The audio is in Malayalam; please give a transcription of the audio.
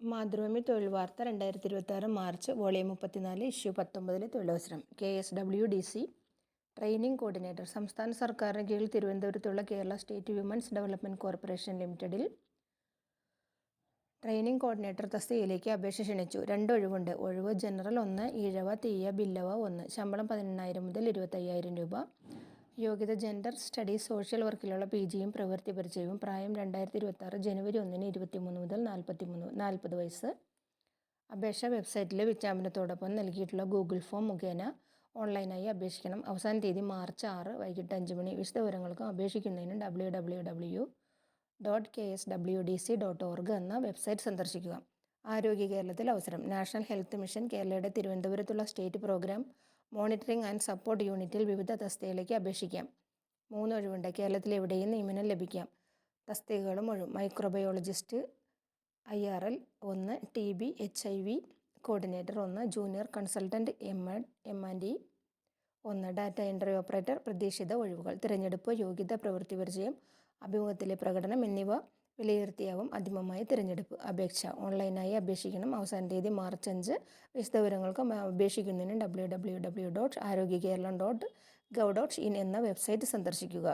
മാതൃഭൂമി തൊഴിൽ വാർത്ത 2026 മാർച്ച് വോളിയം 34 ഇഷ്യൂ 19 തൊഴിലവസരം KSWDC ട്രെയിനിംഗ് കോർഡിനേറ്റർ സംസ്ഥാന സർക്കാരിന് കീഴിൽ തിരുവനന്തപുരത്തുള്ള Kerala state women's development corporation ലിമിറ്റഡിൽ ട്രെയിനിംഗ് കോർഡിനേറ്റർ തസ്തികയിലേക്ക് അപേക്ഷ ക്ഷണിച്ചു. 2 ഒഴിവുണ്ട്. ഒഴിവ് ജനറൽ 1, ഈഴവ, തീയ, ബില്ലവ 1. ശമ്പളം 18,000 മുതൽ 25,000 രൂപ. യോഗ്യത ജെൻഡർ സ്റ്റഡീസ് സോഷ്യൽ വർക്കിലുള്ള PGയും പ്രവൃത്തി പരിചയവും. പ്രായം 2026 ജനുവരി 1 23 മുതൽ 40 വയസ്സ്. അപേക്ഷ വെബ്സൈറ്റിലെ വിജ്ഞാപനത്തോടൊപ്പം നൽകിയിട്ടുള്ള ഗൂഗിൾ ഫോം മുഖേന ഓൺലൈനായി അപേക്ഷിക്കണം. അവസാന തീയതി മാർച്ച് 6 വൈകിട്ട് 5 മണി. വിശദവിവരങ്ങൾക്കും അപേക്ഷിക്കുന്നതിനും www.kswdc.org എന്ന വെബ്സൈറ്റ് സന്ദർശിക്കുക. ആരോഗ്യ കേരളത്തിൽ അവസരം. നാഷണൽ ഹെൽത്ത് മിഷൻ കേരളയുടെ തിരുവനന്തപുരത്തുള്ള state programme monitoring and support യൂണിറ്റിൽ വിവിധ തസ്തികയിലേക്ക് അപേക്ഷിക്കാം. 3 ഒഴിവുണ്ട്. കേരളത്തിൽ എവിടെയും നിയമനം ലഭിക്കാം. തസ്തികകളും ഒഴിവും. Microbiologist IRL 1, TB HIV coordinator 1, junior consultant M&E 1, data entry operator. പ്രതീക്ഷിത ഒഴിവുകൾ. തിരഞ്ഞെടുപ്പ്, യോഗ്യത, പ്രവൃത്തി പരിചയം, അഭിമുഖത്തിലെ പ്രകടനം എന്നിവ വിലയിരുത്തിയാവും അന്തിമമായ തിരഞ്ഞെടുപ്പ്. അപേക്ഷ ഓൺലൈനായി അപേക്ഷിക്കണം. അവസാന തീയതി മാർച്ച് 5. വിശദവിവരങ്ങൾക്കും അപേക്ഷിക്കുന്നതിനും www.arogyakeeralam.gov.in എന്ന വെബ്സൈറ്റ് സന്ദർശിക്കുക.